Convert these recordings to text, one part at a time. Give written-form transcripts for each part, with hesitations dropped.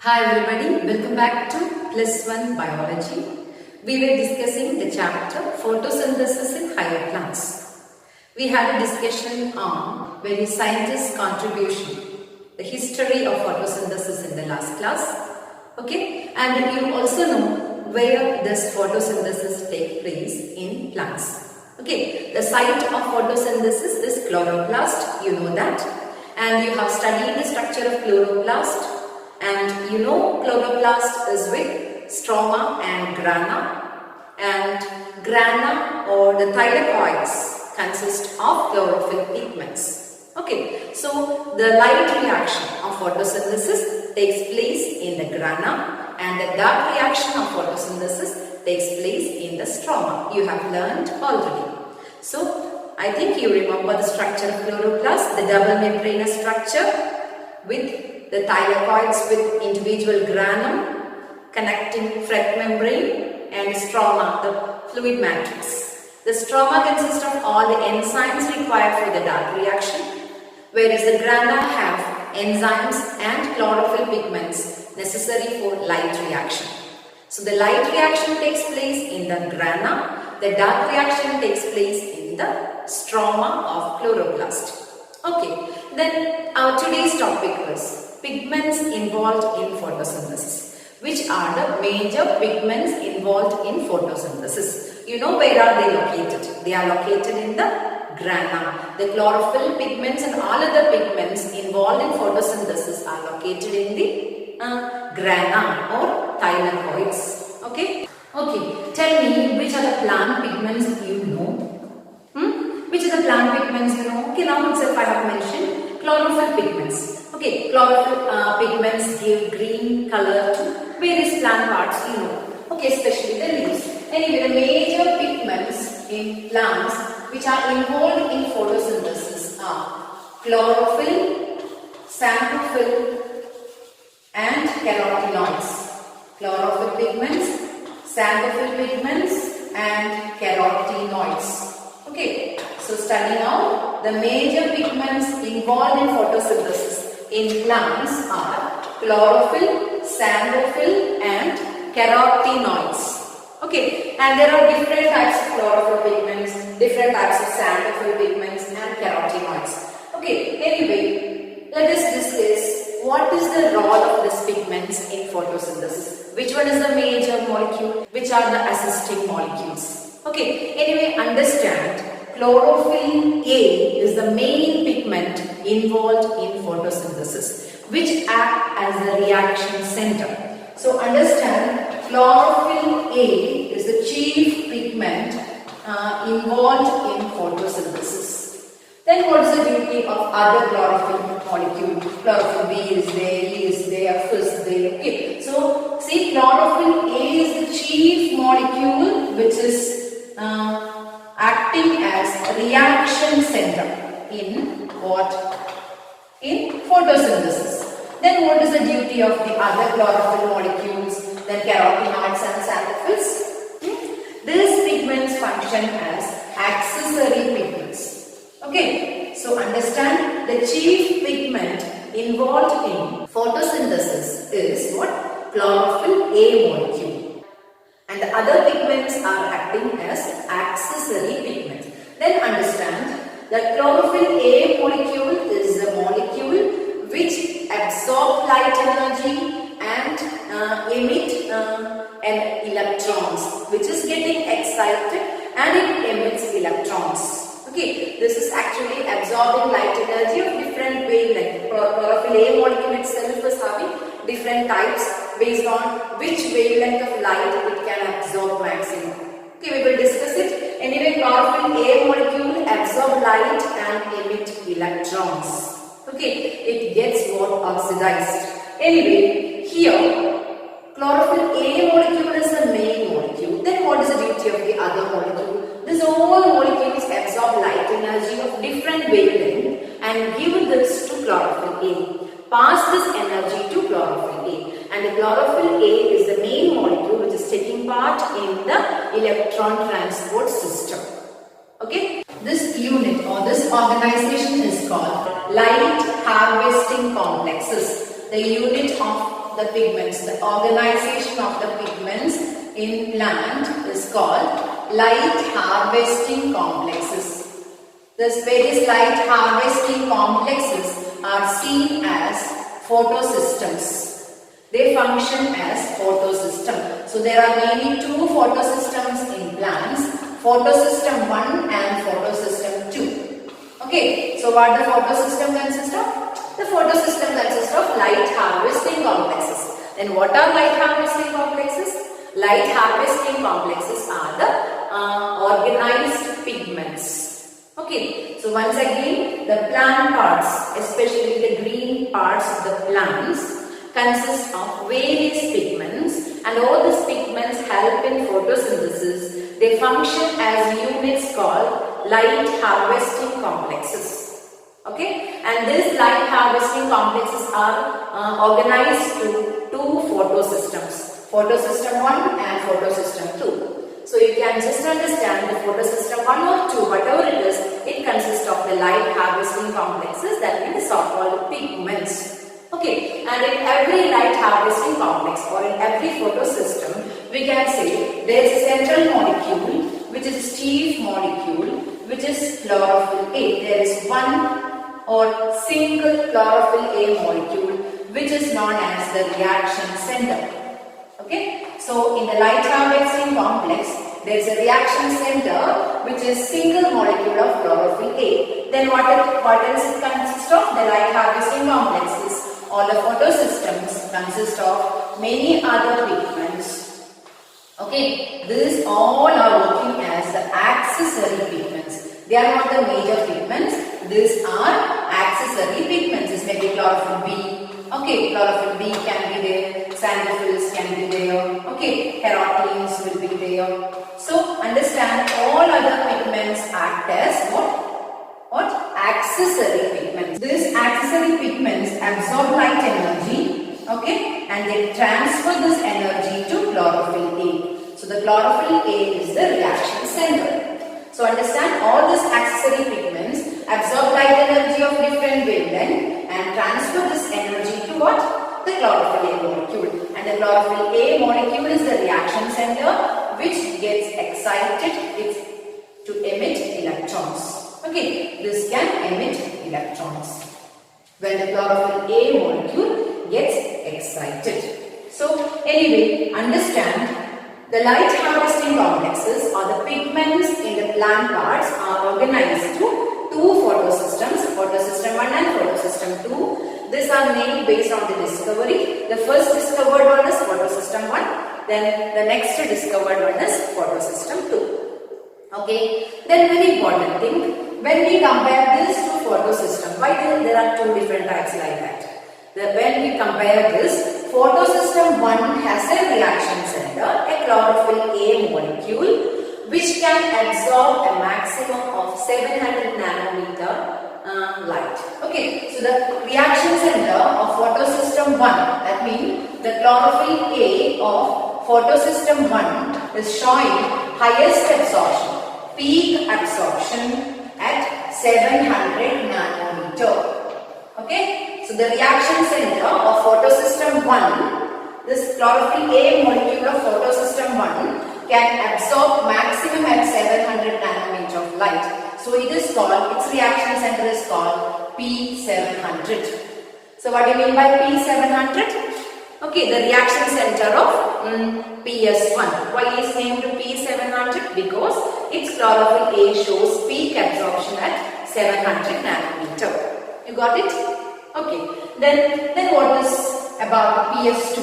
Hi everybody, welcome back to Plus One Biology. We were discussing the chapter Photosynthesis in Higher Plants. We had a discussion on various scientists' contribution, the history of photosynthesis in the last class. Okay, and you also know where this photosynthesis takes place in plants. Okay, the site of photosynthesis is chloroplast, you know that. And you have studied the structure of chloroplast. And you know chloroplast is with stroma and grana, and grana or the thylakoids consist of chlorophyll pigments. Okay, so the light reaction of photosynthesis takes place in the grana and the dark reaction of photosynthesis takes place in the stroma. You have learned already. So I think you remember the structure of chloroplast, the double membranous structure with the thylakoids with individual granum connecting fret membrane, and stroma, the fluid matrix. The stroma consists of all the enzymes required for the dark reaction, whereas the grana have enzymes and chlorophyll pigments necessary for light reaction. So the light reaction takes place in the grana, the dark reaction takes place in the stroma of chloroplast. Okay, then our today's topic is pigments involved in photosynthesis. Which are the major pigments involved in photosynthesis? You know where are they located? They are located in the grana. The chlorophyll pigments and all other pigments involved in photosynthesis are located in the grana or thylakoids. Okay? Okay, tell me which are the plant pigments you know? Which are the plant pigments you know? Okay, now itself I have mentioned chlorophyll pigments. Okay, chlorophyll pigments give green color to various plant parts, you know. Okay, especially the leaves. Anyway, the major pigments in plants which are involved in photosynthesis are chlorophyll, xanthophyll and carotenoids. Chlorophyll pigments, xanthophyll pigments and carotenoids. Okay, so study now the major pigments involved in photosynthesis in plants are chlorophyll, xanthophyll and carotenoids. Okay, and there are different types of chlorophyll pigments, different types of xanthophyll pigments and carotenoids. Okay, anyway, let us discuss what is the role of these pigments in photosynthesis. Which one is the major molecule? Which are the assisting molecules? Okay, anyway, understand chlorophyll A is the main pigment involved in photosynthesis, which act as a reaction center. So understand, chlorophyll A is the chief pigment involved in photosynthesis. Then what is the duty of other chlorophyll molecule? Chlorophyll B is there, E is there, F is there. Okay, so see, chlorophyll A is the chief molecule which is acting as reaction center in what? In photosynthesis. Then what is the duty of the other chlorophyll molecules? Then carotenoids and xanthophyls. These pigments function as accessory pigments. Okay, so understand the chief pigment involved in photosynthesis is what? Chlorophyll A molecule. And the other pigments are acting as accessory pigments. Then understand that chlorophyll A molecule is a molecule which absorb light energy and emit electrons, which is getting excited and it emits electrons. Okay, this is actually absorbing light energy of different wavelength. Chlorophyll A molecule itself is having different types based on which wavelength of light it can absorb maximum. Okay, we will discuss it. Anyway, chlorophyll A molecule absorb light and emit electrons. Okay, it gets what? Oxidized. Anyway, here chlorophyll A molecule is the main molecule. Then what is the duty of the other molecule? These all molecules absorb light energy of different wavelength and give this to chlorophyll A. Pass this energy to chlorophyll A. And the chlorophyll A is the main molecule which is taking part in the electron transport system. Okay, this unit or this organization is called light harvesting complexes. The unit of of the pigments, the organization of the pigments in plant is called light harvesting complexes. These various light harvesting complexes are seen as photosystems. They function as photosystem. So there are mainly two photosystems in plants, photosystem 1 and photosystem 2. Okay, so what the photosystem consists of? The photosystem consists of light harvesting complexes. Then what are light harvesting complexes? Light harvesting complexes are the organized pigments. Okay, so once again, the plant parts, especially the green parts of the plants, consist of various pigments, and all these pigments help in photosynthesis. They function as units called light harvesting complexes. Okay, and these light harvesting complexes are organized to two photosystems, photosystem 1 and photosystem 2. So you can just understand the photosystem 1 or 2, whatever it is, it consists of the light harvesting complexes, that means so-called pigments. Okay, and in every light harvesting complex or in every photosystem, we can say there is a central molecule which is chief molecule, which is chlorophyll A. There is one or single chlorophyll A molecule which is known as the reaction center. Okay, so in the light harvesting complex, there is a reaction center which is single molecule of chlorophyll A. Then what else it consists of? The light harvesting complexes. All the photosystems consist of many other pigments. Okay, these all are working as the accessory pigments. They are not the major pigments. These are accessory pigments. This may be chlorophyll B. Okay, chlorophyll B can be there. Xanthophylls can be there. Okay, carotenes will be there. So understand, all other pigments act as what? Accessory pigments. These accessory pigments absorb light energy, okay, and they transfer this energy to chlorophyll A. So the chlorophyll A is the reaction center. So understand, all these accessory pigments absorb light energy of different wavelength and transfer this energy to what? The chlorophyll A molecule. And the chlorophyll A molecule is the reaction center which gets excited to emit electrons. Okay, this can emit electrons when the chlorophyll A molecule gets excited. So anyway, understand, the light harvesting complexes or the pigments in the plant parts are organized to two photosystems, photosystem 1 and photosystem 2. These are named based on the discovery. The first discovered one is photosystem 1, then the next discovered one is photosystem 2. Okay, then very important thing, when we compare these two photosystems, why there are two different types like that? When we compare this, photosystem 1 has a reaction center, a chlorophyll A molecule, which can absorb a maximum of 700 nanometer light. Okay, so the reaction center of photosystem 1, that means the chlorophyll A of photosystem 1 is showing highest absorption, peak absorption at 700 nanometer. Okay, so the reaction center of photosystem 1, this chlorophyll A molecule of photosystem 1 can absorb maximum at 700 nanometer of light. So it is called, its reaction center is called P700. So what do you mean by P700? Okay, the reaction center of PS1. Why is named P700? Because its chlorophyll A shows peak absorption at 700 nanometer. You got it? Okay. Then what is about PS2?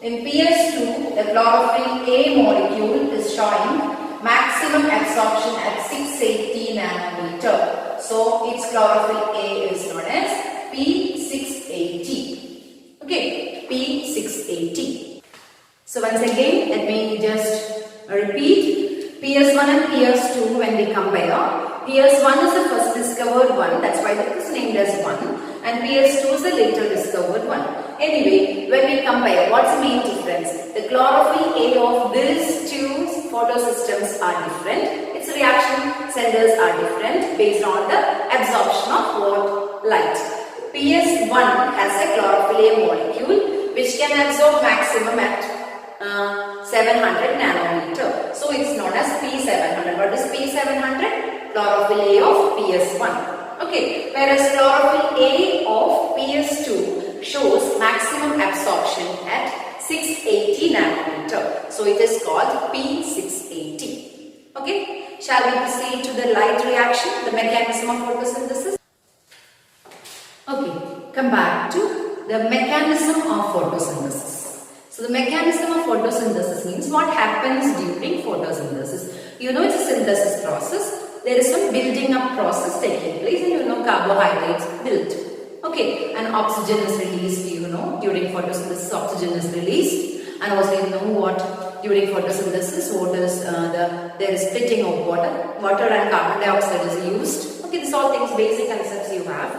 In PS2, the chlorophyll A molecule is showing maximum absorption at 680 nanometer. So its chlorophyll A is known as P680. Okay, P680. So once again, let me just repeat. PS1 and PS2 when we compare. PS1 is the first discovered one, that's why it is named as 1, and PS2 is the later discovered one. Anyway, when we compare, what's the main difference? The chlorophyll A of these two photosystems are different. Its reaction centers are different based on the absorption of what? Light. PS1 has a chlorophyll A molecule which can absorb maximum at 700 nanometer. So it's known as P700. What is P700? Chlorophyll A of PS1. Okay, whereas chlorophyll A of PS2 shows maximum absorption at 680 nanometer. So it is called P680. Okay, shall we proceed to the light reaction, the mechanism of photosynthesis? Okay, come back to the mechanism of photosynthesis. So the mechanism of photosynthesis means what happens during photosynthesis. You know, it's a synthesis process. There is some building up process taking place, and you know carbohydrates built. Okay, and oxygen is released, you know, during photosynthesis oxygen is released, and also you know what during photosynthesis there is splitting of water and carbon dioxide is used. Okay, these all things, basic concepts you have.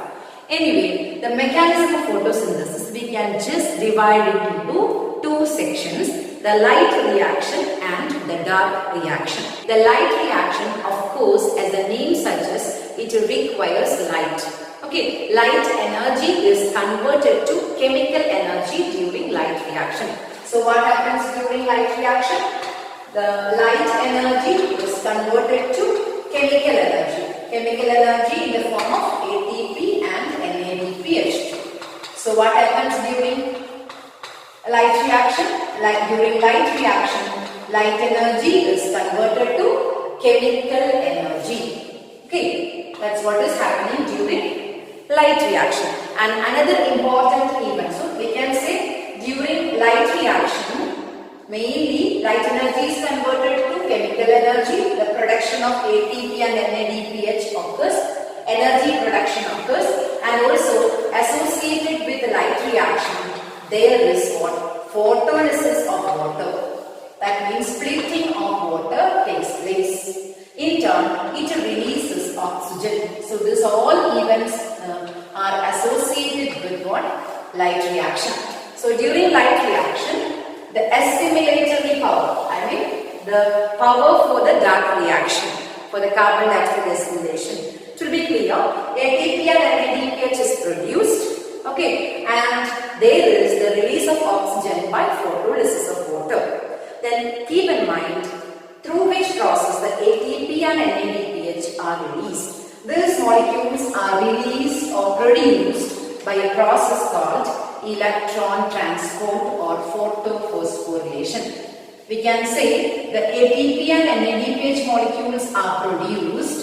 Anyway, the mechanism of photosynthesis we can just divide it into two sections, the light reaction and the dark reaction. The light reaction, of course, as the name suggests, it requires light. Okay, light energy is converted to chemical energy during light reaction. So what happens during light reaction? The light energy is converted to chemical energy. Chemical energy in the form of ATP and NADPH. So what happens during light reaction? During light reaction, light energy is converted to chemical energy. Okay, that's what is happening during light reaction. And another important event, so we can say during light reaction, mainly light energy is converted to chemical energy. The production of ATP and NADPH occurs, energy production occurs, and also associated with the light reaction, there is what? Photolysis of water. That means splitting of water takes place. In turn, it releases oxygen. So these all events are associated with what? Light reaction. So during light reaction, the assimilatory power, the power for the dark reaction, for the carbon dioxide assimilation. To be clear, ATP and NADPH is produced. Okay, and there is the release of oxygen by photolysis of water. Then keep in mind through which process the ATP and NADPH are released. These molecules are released or produced by a process called electron transport or photophosphorylation. We can say the ATP and NADPH molecules are produced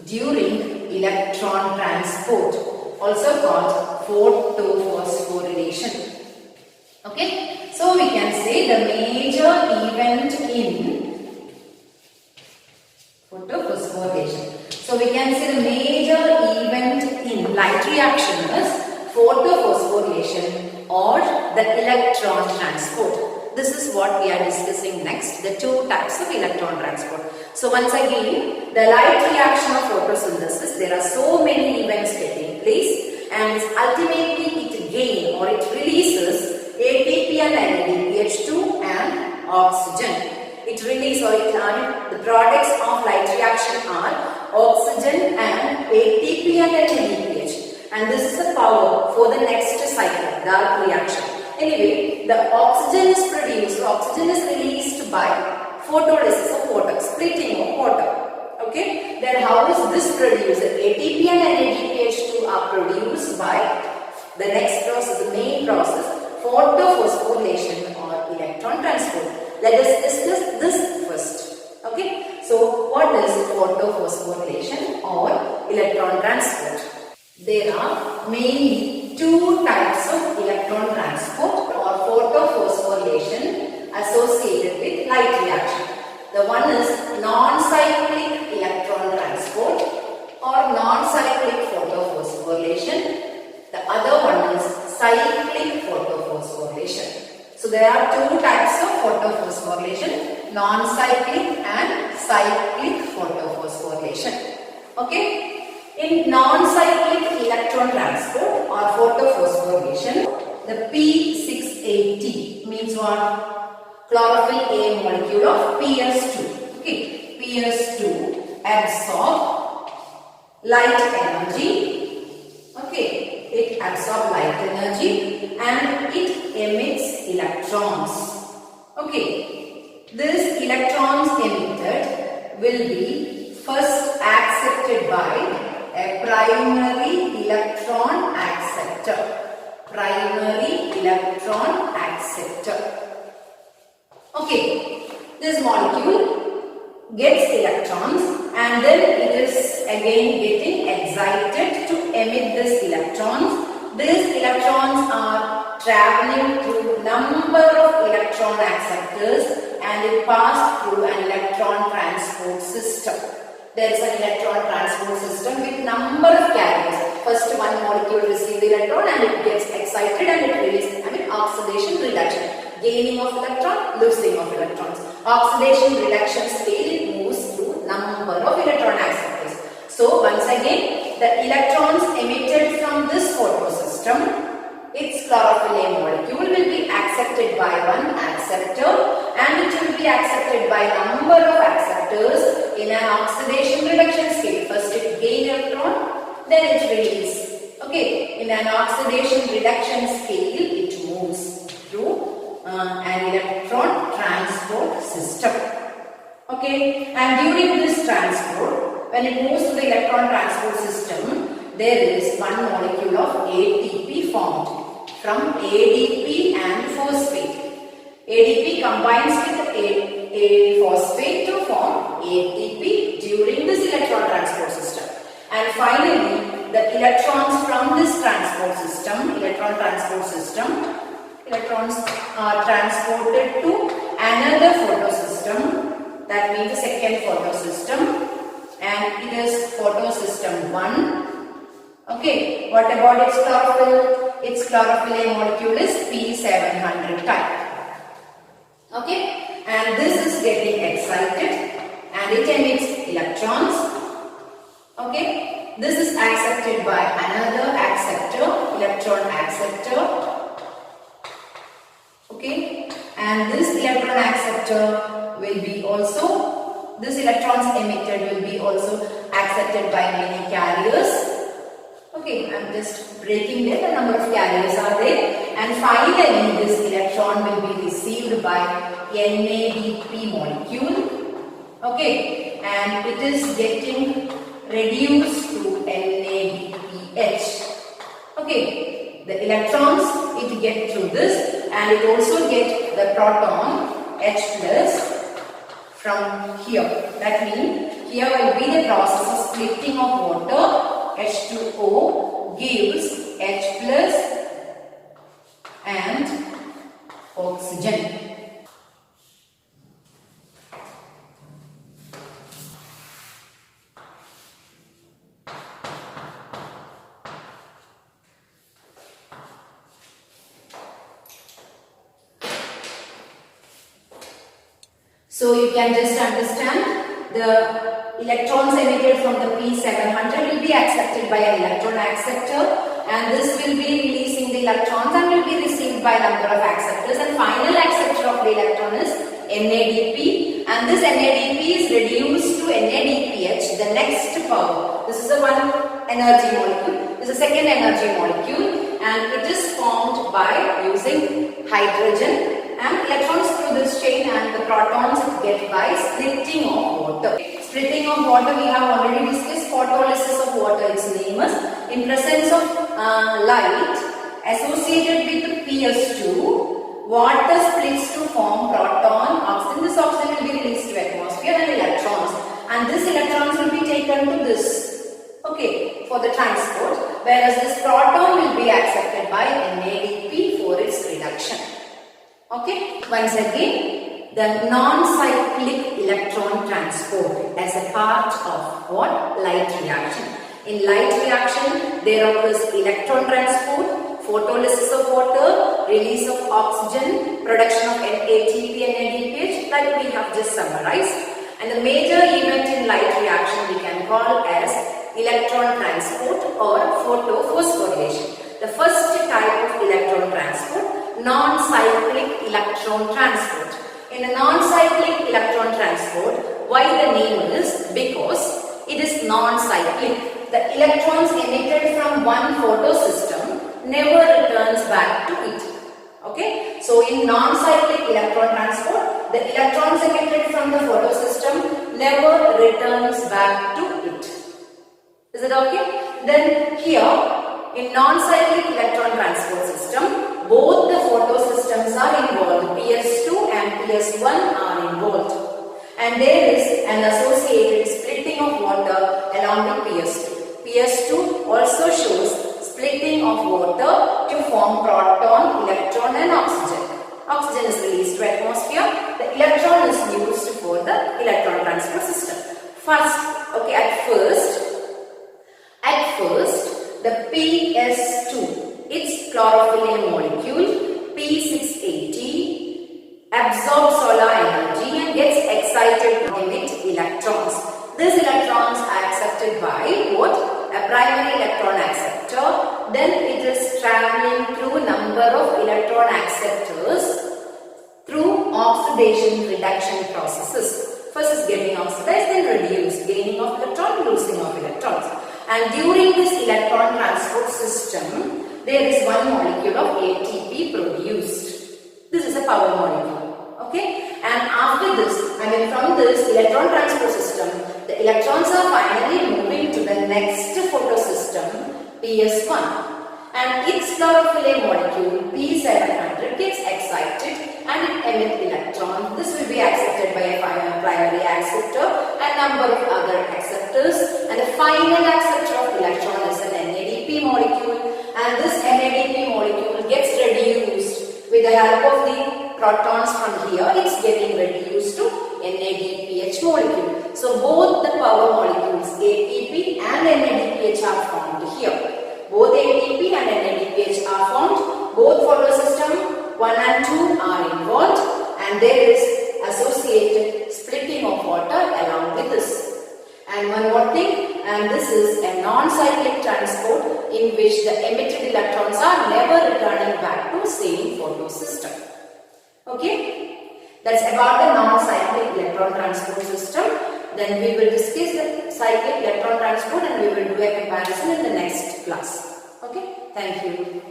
during electron transport, also called photophosphorylation. Okay, so we can say the major event in photophosphorylation. So we can say the major event in light reaction is photophosphorylation or the electron transport. This is what we are discussing next, the two types of electron transport. So once again, the light reaction of photosynthesis, there are so many events taking place, and ultimately it gains or it releases ATP and NADPH2 and oxygen. It releases the products of light reaction are oxygen and ATP and NADPH, and this is the power for the next cycle, dark reaction. Anyway, the oxygen is produced, oxygen is released by photolysis of water, splitting of water. Okay, then how is this produced? ATP and NADPH2 are produced by the next process, the main process, photophosphorylation or electron transport. Let us discuss this first. Okay, so what is photophosphorylation or electron transport? There are mainly two types of electron transport or photophosphorylation associated with light reaction. The one is non-cyclic electron transport or non-cyclic photophosphorylation. The other one is cyclic photophosphorylation. So there are two types of photophosphorylation, non-cyclic and cyclic photophosphorylation. Okay. In non-cyclic electron transport or photophosphorylation, the P680 means what? Chlorophyll A molecule of PS2. Okay, PS2 absorb light energy. Okay, it absorbs light energy and it emits electrons. Okay, these electrons emitted will be first accepted by a primary electron acceptor. Primary electron acceptor. Okay, this molecule gets electrons and then it is again getting excited to emit these electrons. These electrons are traveling through number of electron acceptors and it passed through an electron transport system. There is an electron transport system with number of carriers. First one molecule receives the electron and it gets excited and it releases, oxidation reduction. Gaining of electron, losing of electrons. Oxidation reduction scale, it moves through number of electron acceptors. So once again, the electrons emitted from this photosystem, its chlorophyll A molecule will be accepted by one acceptor and it will be accepted by number of acceptors in an oxidation reduction scale. First it gain electron, then it release. Okay, in an oxidation reduction scale, it moves through an electron transport system. Okay, and during this transport, when it moves to the electron transport system, there is one molecule of ATP formed from ADP and phosphate. ADP combines with a phosphate to form ATP during this electron transport system. And finally, the electrons from this transport system, electrons are transported to another photosystem, that means the second photosystem, and it is photosystem 1. Okay, what about its chlorophyll? Its chlorophyll A molecule is P700 type. Okay, and this is getting excited and it emits electrons. Okay, this is accepted by another acceptor, electron acceptor. Okay, and this electron acceptor will be also, this electrons emitted will be also accepted by many carriers. Okay, I am just breaking there, the number of carriers are there, and finally this electron will be received by NADP molecule. Okay, and it is getting reduced to NADPH. Okay, the electrons it get through this and it also get the proton H plus from here. That means here will be the process of splitting of water. H2O gives H plus and oxygen. So you can just understand the electrons emitted from the P700 will be accepted by an electron acceptor and this will be releasing the electrons and will be received by number of acceptors, and final acceptor of the electron is NADP, and this NADP is reduced to NADPH, the next power. This is the one energy molecule, this is the second energy molecule, and it is formed by using hydrogen and electrons through this chain and the protons get by splitting of water. Splitting of water we have already discussed, photolysis of water its name is. In presence of light associated with PS2, water splits to form proton, oxygen. This oxygen will be released to atmosphere and electrons, and this electrons will be taken to this, okay, for the transport, whereas this proton will be accepted by NADP for its reduction. Okay, once again, the non-cyclic electron transport as a part of what? Light reaction. In light reaction, there occurs electron transport, photolysis of water, release of oxygen, production of ATP and NADPH, like we have just summarized. And the major event in light reaction we can call as electron transport or photophosphorylation. The first type of electron transport, non-cyclic electron transport. In a non-cyclic electron transport, why the name is? Because it is non-cyclic. The electrons emitted from one photosystem never returns back to it. Okay, so in non-cyclic electron transport, the electrons emitted from the photosystem never returns back to it. Is it okay? Then here, in non-cyclic electron transport system, both the photosystems are involved. PS2 and PS1 are involved. And there is an associated splitting of water along with PS2. PS2 also shows splitting of water to form proton, electron and oxygen. Oxygen is released to atmosphere. The electron is used for the electron transport system. At first, the PS2, its chlorophyll molecule P680 absorbs solar energy and gets excited to emit electrons. These electrons are accepted by what? A primary electron acceptor. Then it is traveling through a number of electron acceptors through oxidation reduction processes. First is getting oxidized, then reduced, gaining of electron, losing of electrons. And during this electron transport system, there is one molecule of ATP produced. This is a power molecule. Okay? And after this, from this electron transport system, the electrons are finally moving to the next photosystem, PS1. And its chlorophyll molecule, P700, gets excited and it emits electron. This will be accepted by a primary acceptor and number of other acceptors. And the final acceptor of electron is an NADP molecule. And this NADP molecule gets reduced with the help of the protons from here. It's getting reduced to NADPH molecule. So both the power molecules ATP and NADPH are formed here. Both ATP and NADPH are formed. Both photosystem 1 and 2 are involved, and there is associated splitting of water along with this. And one more thing, and this is a non-cyclic transport in which the emitted electrons are never returning back to same photosystem. Okay, that's about the non-cyclic electron transport system. Then we will discuss the cyclic electron transport and we will do a comparison in the next class. Okay, thank you.